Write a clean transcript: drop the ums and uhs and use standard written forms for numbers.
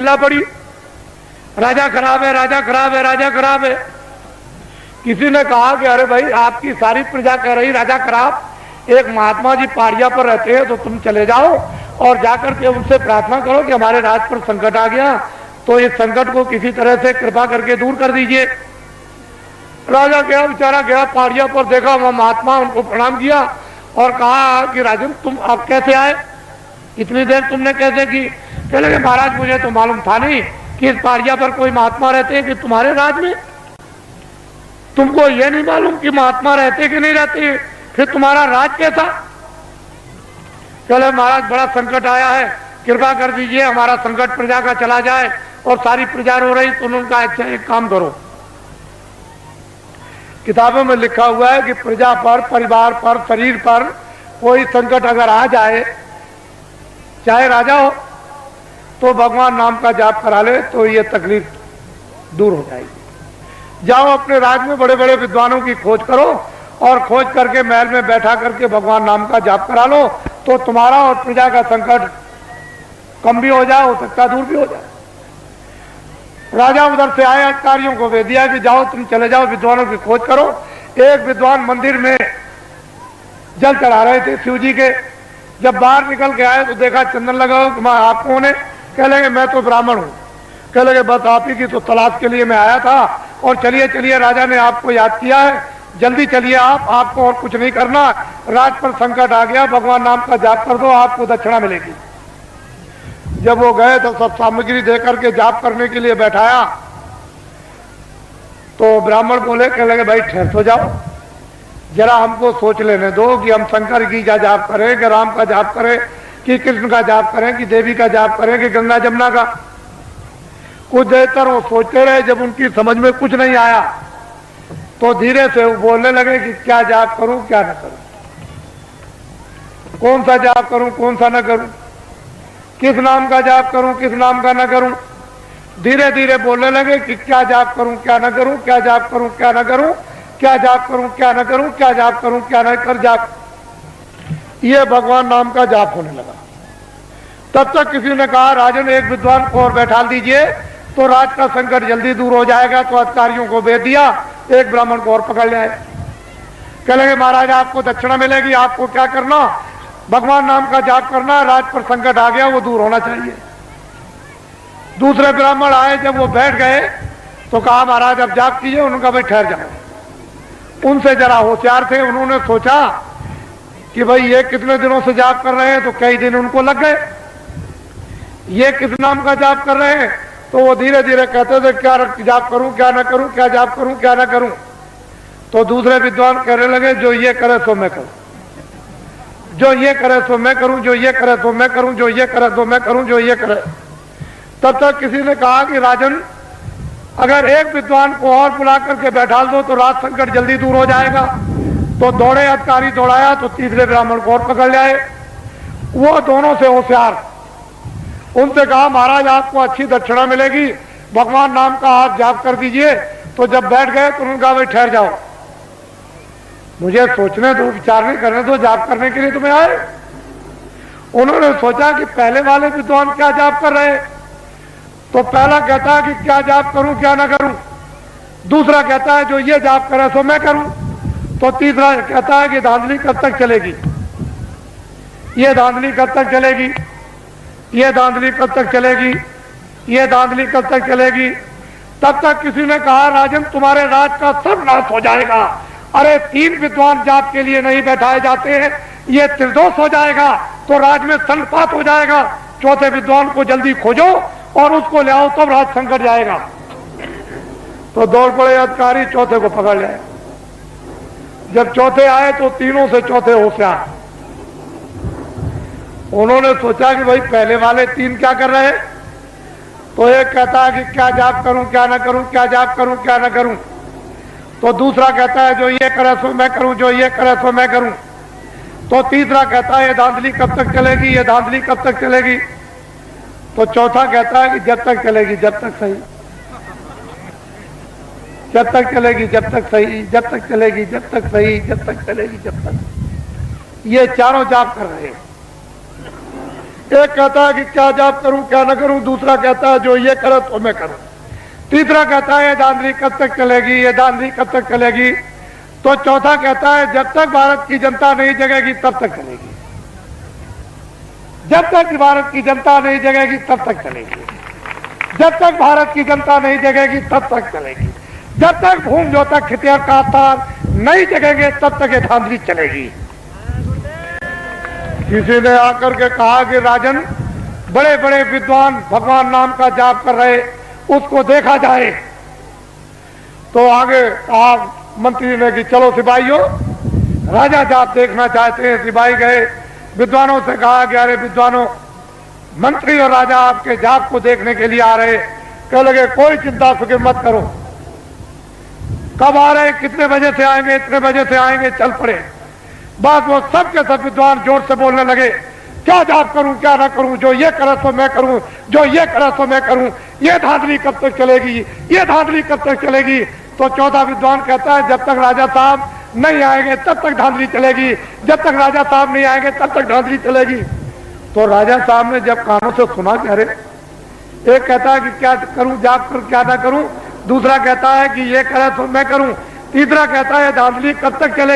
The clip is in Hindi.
चिल्ला पड़ी, राजा खराब है, राजा खराब है, राजा खराब है। किसी ने कहा कि अरे भाई आपकी सारी प्रजा कह रही राजा खराब, एक महात्मा जी पहाड़िया पर रहते हैं, तो तुम चले जाओ और जाकर के उनसे प्रार्थना करो कि हमारे राज पर संकट आ गया, तो इस संकट को किसी तरह से कृपा करके दूर कर दीजिए। राजा गया, बेचारा गया पहाड़िया पर, देखा वह महात्मा, उनको प्रणाम किया और कहा कि राजन तुम अब कैसे आए, इतनी देर तुमने कैसे की? कहने लगे महाराज मुझे तो मालूम था नहीं कि इस पहाड़िया पर कोई महात्मा रहते हैं कि तुम्हारे राज में, तुमको ये नहीं मालूम कि महात्मा रहते कि नहीं रहते, फिर तुम्हारा राज कैसा? चले महाराज बड़ा संकट आया है, कृपा कर दीजिए हमारा संकट प्रजा का चला जाए। और सारी प्रजा रो रही, तो उन्होंने कहा अच्छा एक काम करो, किताबों में लिखा हुआ है कि प्रजा पर, परिवार पर, शरीर पर कोई संकट अगर आ जाए, चाहे राजा हो, तो भगवान नाम का जाप करा ले तो ये तकलीफ दूर हो जाएगी। जाओ अपने राज में बड़े बड़े विद्वानों की खोज करो और खोज करके महल में बैठा करके भगवान नाम का जाप करा लो, तो तुम्हारा और प्रजा का संकट कम भी हो जाए, हो सकता दूर भी हो जाए। राजा उधर से आए, अधिकारियों को भेज दिया कि जाओ तुम चले जाओ विद्वानों की खोज करो। एक विद्वान मंदिर में जल चढ़ा रहे थे शिव जी के, जब बाहर निकल के आए तो देखा चंदन लगा हो, आप कौन है? कह लगे मैं तो ब्राह्मण हूँ। कह लगे बस आप ही की तो तलाश के लिए मैं आया था, और चलिए चलिए राजा ने आपको याद किया है, जल्दी चलिए आपको और कुछ नहीं करना, राज पर संकट आ गया, भगवान नाम का जाप कर दो, आपको दक्षिणा मिलेगी। जब वो गए तो सब सामग्री देकर के जाप करने के लिए बैठाया, तो ब्राह्मण बोले, कह लगे भाई ठहर तो जाओ, जरा हमको सोच लेने दो कि हम शंकर की का जाप करें कि राम का जाप करें कि कृष्ण का जाप करें कि देवी का जाप करें कि गंगा जमुना का। कुछ देर तक वो सोचते रहे, जब उनकी समझ में कुछ नहीं आया तो धीरे से वो बोलने लगे कि क्या जाप करूं क्या न करूं, कौन सा जाप करूं कौन सा न करूं, किस नाम का जाप करूं किस नाम का न करूं। धीरे धीरे बोलने लगे कि क्या जाप करूं क्या न करूं, क्या जाप करूं क्या न करूं, क्या जाप करूं क्या न करूं, क्या जाप करूं क्या न कर जाप। ये भगवान नाम का जाप होने लगा। तब तक किसी ने कहा राजन एक विद्वान को और बैठा दीजिए तो राज का संकट जल्दी दूर हो जाएगा। तो अधिकारियों को भेज दिया, एक ब्राह्मण को और पकड़ ले आए। कह लगे महाराज आपको दक्षिणा मिलेगी, आपको क्या करना, भगवान नाम का जाप करना, राज पर संकट आ गया वो दूर होना चाहिए। दूसरे ब्राह्मण आए, जब वो बैठ गए तो कहा महाराज अब जाप कीजिए। उन्होंने भाई ठहर जाओ। उनसे जरा होशियार थे, उन्होंने सोचा कि भाई ये कितने दिनों से जाप कर रहे हैं, तो कई दिन उनको लग गए। ये किस नाम का जाप कर रहे हैं, तो वो धीरे धीरे कहते थे क्या जाप करूं क्या ना करूं, क्या जाप करूं क्या ना करूं। तो दूसरे विद्वान कहने लगे जो ये करे सो मैं करूं, जो ये करे सो मैं करूं, जो ये करे सो मैं करूं, जो ये करे सो मैं करूं, जो ये करे। तब तक किसी ने कहा कि राजन अगर एक विद्वान को और बुला करके बैठा दो तो राज संकट जल्दी दूर हो जाएगा। तो दौड़े अधिकारी दौड़ाया तो तीसरे ब्राह्मण को और पकड़ लाए। वो दोनों से होशियार, उनसे कहा महाराज आपको अच्छी दक्षिणा मिलेगी, भगवान नाम का हाथ जाप कर दीजिए। तो जब बैठ गए तो उन्होंने कहा भाई ठहर जाओ, मुझे सोचने दो, विचारने करने दो, जाप करने के लिए तुम्हें आए। उन्होंने सोचा कि पहले वाले विद्वान क्या जाप कर रहे, तो पहला कहता है कि क्या जाप करूं क्या ना करूं, दूसरा कहता है जो ये जाप करे सो मैं करूं, तो तीसरा कहता है कि धांधली कब तक चलेगी, ये धांधली कब तक चलेगी, ये धांधली कब तक चलेगी, ये धांधली कब तक चलेगी। तब तक किसी ने कहा राजन तुम्हारे राज का सब नाश हो जाएगा। अरे तीन विद्वान जाप के लिए नहीं बैठाए जाते हैं, ये त्रिदोष हो जाएगा, तो राज में संपात हो जाएगा। चौथे विद्वान को जल्दी खोजो और उसको ले आओ, तब राज संकट जाएगा। तो दौड़ पड़े अधिकारी, चौथे को पकड़ ले आए। जब चौथे आए तो तीनों से चौथे होशियार, उन्होंने सोचा कि भाई पहले वाले तीन क्या कर रहे हैं। तो एक कहता है कि क्या जाप करूं क्या ना करूं, क्या जाप करूं क्या ना करूं। तो दूसरा कहता है जो ये करे सो मैं करूं, जो ये करे सो मैं करूं। तो तीसरा कहता है ये धांधली कब तक चलेगी, ये धांधली कब तक चलेगी। तो चौथा कहता है कि जब तक चलेगी जब तक सही, जब तक चलेगी जब तक सही, जब तक चलेगी जब तक सही, जब तक चलेगी जब तक। ये चारों जाप कर रहे हैं। एक कहता है कि क्या जाप करूं क्या ना करूं, दूसरा कहता है जो ये करे तो मैं करूं, तीसरा कहता है ये धांधली कब तक चलेगी, ये धांधली कब तक चलेगी, तो चौथा कहता है जब तक भारत की जनता नहीं जगेगी तब तक चलेगी, जब तक भारत की जनता नहीं जगेगी तब तक चलेगी, जब तक भारत की जनता नहीं जगेगी तब तक चलेगी, जब तक भूम जो तक खितियार काफ्तार नहीं जगेंगे तब तक ये धांधली चलेगी। किसी ने आकर के कहा कि राजन बड़े बड़े विद्वान भगवान नाम का जाप कर रहे, उसको देखा जाए। तो आगे कहा मंत्री ने कि चलो सिपाहियों, राजा जाप देखना चाहते हैं। सिपाही गए, विद्वानों से कहा कि अरे विद्वानों, मंत्री और राजा आपके जाप को देखने के लिए आ रहे। कह लगे कोई चिंता फिक्र मत करो, कब आ रहे, कितने बजे से आएंगे, इतने बजे से आएंगे, चल पड़े। बस वो सब के सब विद्वान जोर से बोलने लगे, क्या जाप करूं क्या ना करूं, जो ये करे तो मैं करूं, जो ये करे तो मैं करूं, ये धांधली कब तक चलेगी, ये धांधली कब तक चलेगी। तो चौथा विद्वान कहता है जब तक राजा साहब नहीं आएंगे तब तक धांधली चलेगी, जब तक राजा साहब नहीं आएंगे तब तक धांधली चलेगी। तो राजा साहब ने जब कानों से सुना कि अरे, एक कहता है कि क्या करूं जाप करूं क्या ना करूं, दूसरा कहता है कि ये करे तो मैं करूं, तीसरा कहता है धांधली कब तक चलेगी।